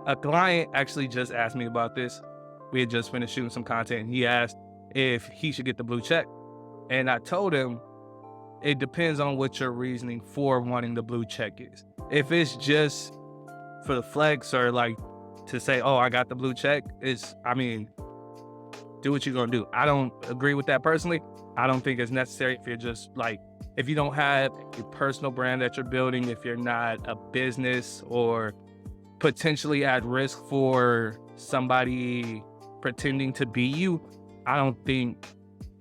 A client actually just asked me about this. We had just finished shooting some content, and he asked if he should get the blue check. And I told him it depends on what your reasoning for wanting the blue check is. If it's just for the flex or like to say, oh, I got the blue check, do what you're gonna do. I don't agree with that personally. I don't think it's necessary if you're just like, if you don't have a personal brand that you're building, if you're not a business or potentially at risk for somebody pretending to be you, I don't think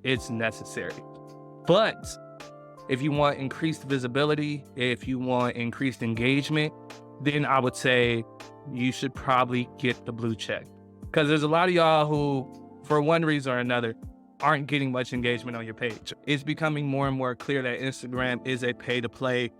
it's necessary. But if you want increased visibility, if you want increased engagement, then I would say you should probably get the blue check. Because there's a lot of y'all who, for one reason or another, aren't getting much engagement on your page. It's becoming more and more clear that Instagram is a pay-to-play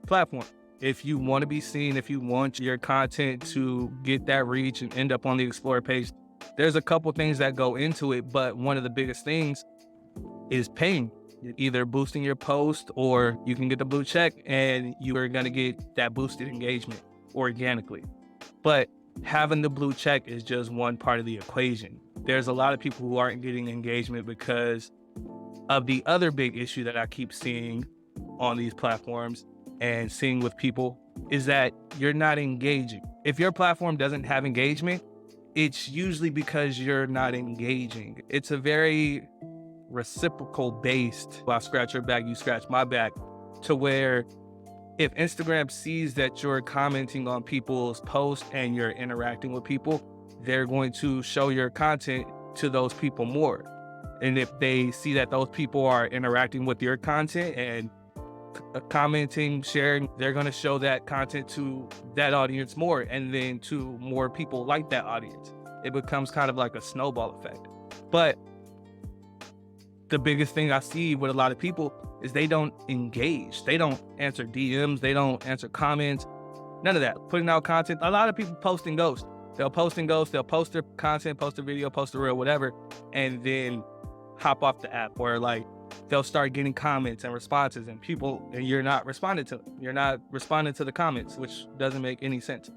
platform. If you want to be seen, if you want your content to get that reach and end up on the Explore page, there's a couple things that go into it, but one of the biggest things is paying. Either boosting your post or you can get the blue check and you are going to get that boosted engagement organically. But having the blue check is just one part of the equation. There's a lot of people who aren't getting engagement because of the other big issue that I keep seeing on these platforms and seeing with people is that you're not engaging. If your platform doesn't have engagement, it's usually because you're not engaging. It's a very reciprocal based, I scratch your back, you scratch my back, to where if Instagram sees that you're commenting on people's posts and you're interacting with people, they're going to show your content to those people more. And if they see that those people are interacting with your content and commenting, sharing, they're going to show that content to that audience more, and then to more people like that audience. It becomes kind of like a snowball effect. But the biggest thing I see with a lot of people is they don't engage. They don't answer DMs. They don't answer comments. None of that. Putting out content. A lot of people post and ghost. They'll post and ghost. They'll post their content, post a video, post a reel, whatever, and then hop off the app. Or like they'll start getting comments and responses and you're not responding to them. You're not responding to the comments, which doesn't make any sense.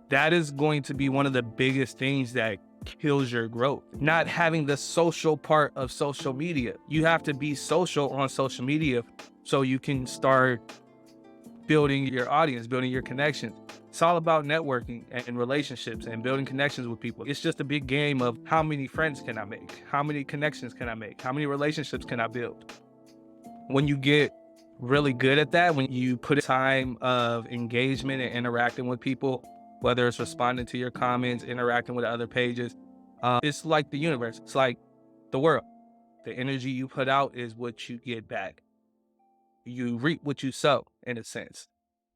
That is going to be one of the biggest things that kills your growth. Not having the social part of social media. You have to be social on social media so you can start building your audience, building your connections. It's all about networking and relationships and building connections with people. It's just a big game of how many friends can I make? How many connections can I make? How many relationships can I build? When you get really good at that, when you put time of engagement and interacting with people, whether it's responding to your comments, interacting with other pages, it's like the universe. It's like the world. The energy you put out is what you get back. You reap what you sow, in a sense.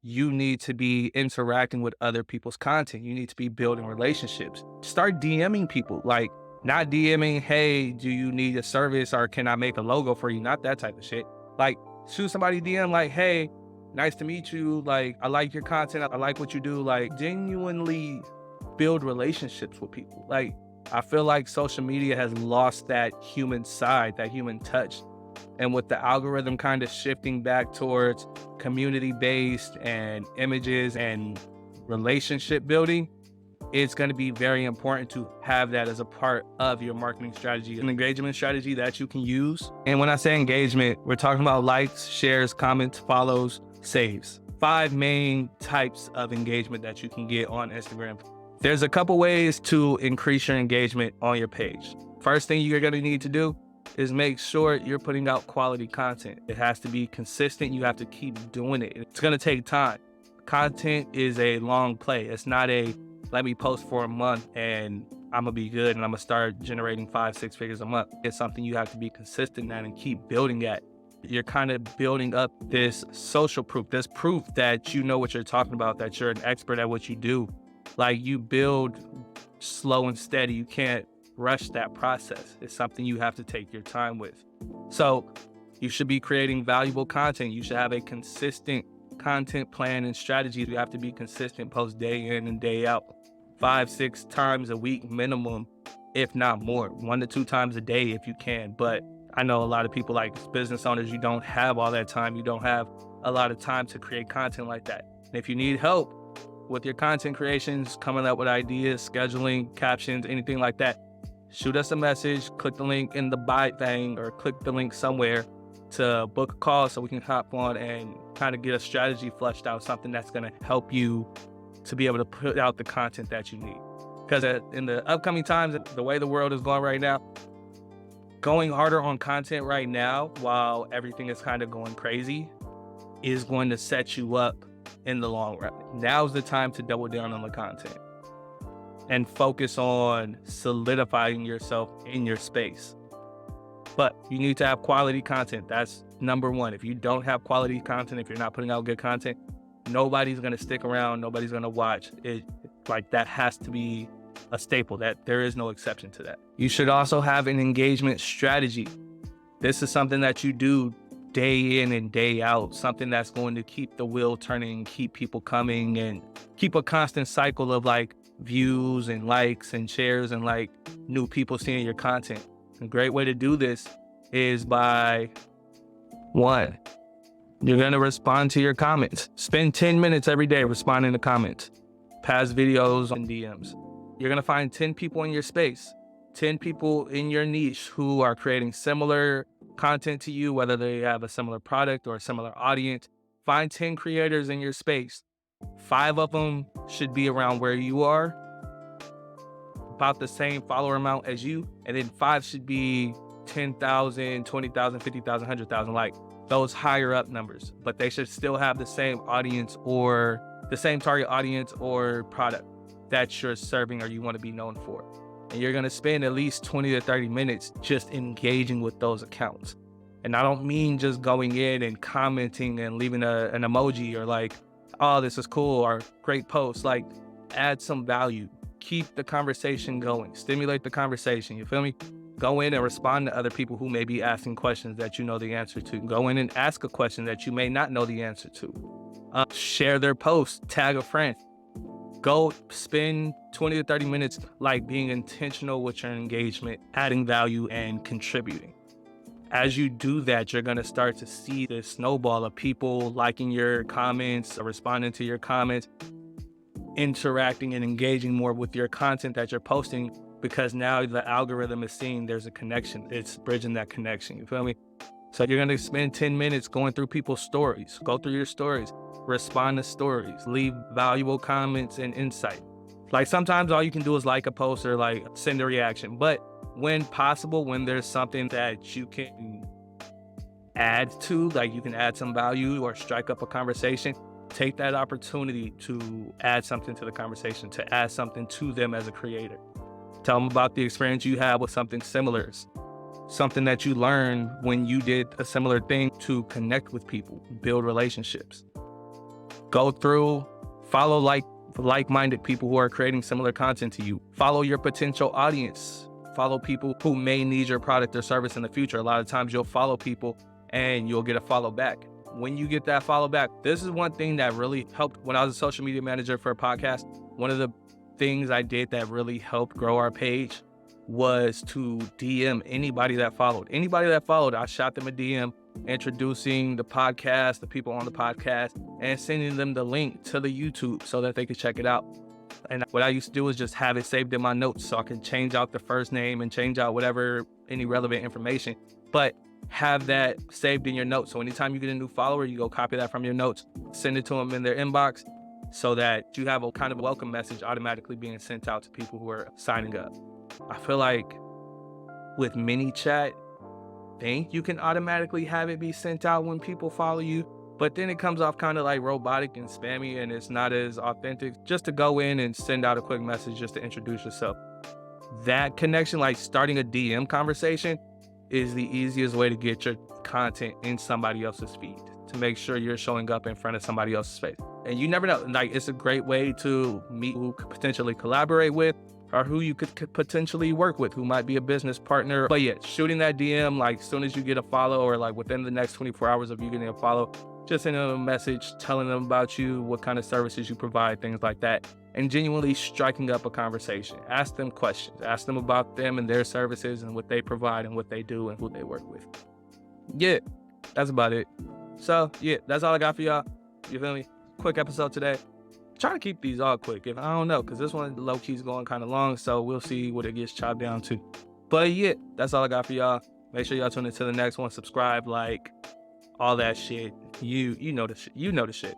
You need to be interacting with other people's content. You need to be building relationships. Start DMing people, like not DMing, hey, do you need a service or can I make a logo for you? Not that type of shit. Like shoot somebody DM like, hey, nice to meet you. Like, I like your content. I like what you do. Like, genuinely build relationships with people. Like, I feel like social media has lost that human side, that human touch. And with the algorithm kind of shifting back towards community-based and images and relationship building, it's going to be very important to have that as a part of your marketing strategy, an engagement strategy that you can use. And when I say engagement, we're talking about likes, shares, comments, follows, saves. 5 main types of engagement that you can get on Instagram. There's a couple ways to increase your engagement on your page. First thing you're going to need to do is make sure you're putting out quality content. It has to be consistent. You have to keep doing it. It's going to take time. Content is a long play. It's not a let me post for a month and I'm gonna be good and I'm gonna start generating 5-6 figures a month. It's something you have to be consistent at and keep building at. You're kind of building up this social proof, this proof that you know what you're talking about, that you're an expert at what you do. Like, you build slow and steady. You can't rush that process. It's something you have to take your time with. So you should be creating valuable content. You should have a consistent content plan and strategy. You have to be consistent, post day in and day out, 5-6 times a week minimum, if not more, 1 to 2 times a day if you can. But I know a lot of people, like business owners, you don't have all that time. You don't have a lot of time to create content like that. And if you need help, with your content creations, coming up with ideas, scheduling, captions, anything like that, shoot us a message, click the link in the buy thing or click the link somewhere to book a call so we can hop on and kind of get a strategy fleshed out, something that's going to help you to be able to put out the content that you need. Because in the upcoming times, the way the world is going right now, going harder on content right now while everything is kind of going crazy is going to set you up in the long run. Now's the time to double down on the content and focus on solidifying yourself in your space. But you need to have quality content. That's number one. If you don't have quality content, if you're not putting out good content, nobody's going to stick around. Nobody's going to watch it. Like, that has to be a staple. That there is no exception to that. You should also have an engagement strategy. This is something that you do day in and day out, something that's going to keep the wheel turning, keep people coming, and keep a constant cycle of like views and likes and shares and like new people seeing your content. A great way to do this is by, one, you're going to respond to your comments. Spend 10 minutes every day responding to comments, past videos and DMs. You're going to find 10 people in your space, 10 people in your niche who are creating similar content to you, whether they have a similar product or a similar audience. Find 10 creators in your space. 5 of them should be around where you are, about the same follower amount as you, and then 5 should be 10,000, 20,000, 50,000, 100,000, like those higher up numbers, but they should still have the same audience or the same target audience or product that you're serving or you want to be known for. And you're going to spend at least 20 to 30 minutes just engaging with those accounts. And I don't mean just going in and commenting and leaving an emoji or like, oh, this is cool or great post. Like, add some value. Keep the conversation going. Stimulate the conversation. You feel me? Go in and respond to other people who may be asking questions that you know the answer to. Go in and ask a question that you may not know the answer to. Share their post. Tag a friend. Go spend 20 to 30 minutes like being intentional with your engagement, adding value and contributing. As you do that, you're going to start to see this snowball of people liking your comments, or responding to your comments, interacting and engaging more with your content that you're posting, because now the algorithm is seeing there's a connection. It's bridging that connection. You feel me? So you're going to spend 10 minutes going through people's stories. Go through your stories, respond to stories, leave valuable comments and insight. Like, sometimes all you can do is like a post or like send a reaction, but when possible, when there's something that you can add to, like you can add some value or strike up a conversation, take that opportunity to add something to the conversation, to add something to them as a creator. Tell them about the experience you had with something similar, something that you learned when you did a similar thing to connect with people, build relationships. Go through, follow like-minded people who are creating similar content to you. Follow your potential audience. Follow people who may need your product or service in the future. A lot of times you'll follow people and you'll get a follow back. When you get that follow back, this is one thing that really helped when I was a social media manager for a podcast. One of the things I did that really helped grow our page was to DM anybody that followed. Anybody that followed, I shot them a DM introducing the podcast, the people on the podcast, and sending them the link to the YouTube so that they could check it out. And what I used to do is just have it saved in my notes so I can change out the first name and change out whatever, any relevant information, but have that saved in your notes. So anytime you get a new follower, you go copy that from your notes, send it to them in their inbox so that you have a kind of welcome message automatically being sent out to people who are signing up. I feel like with ManyChat, think you can automatically have it be sent out when people follow you, but then it comes off kind of like robotic and spammy and it's not as authentic. Just to go in and send out a quick message just to introduce yourself. That connection, like starting a DM conversation, is the easiest way to get your content in somebody else's feed, to make sure you're showing up in front of somebody else's face. And you never know, like, it's a great way to meet who could potentially collaborate with or who you could potentially work with, who might be a business partner. But yeah, shooting that DM, like, as soon as you get a follow or like within the next 24 hours of you getting a follow, just send them a message, telling them about you, what kind of services you provide, things like that, and genuinely striking up a conversation. Ask them questions, ask them about them and their services and what they provide and what they do and who they work with. Yeah, that's about it. So yeah, that's all I got for y'all. You feel me? Quick episode today. try to keep these all quick. If I don't know, because this one low key's going kind of long, so we'll see what it gets chopped down to. But yeah, that's all I got for y'all. Make sure y'all tune into the next one. Subscribe, like, all that shit. You know the shit.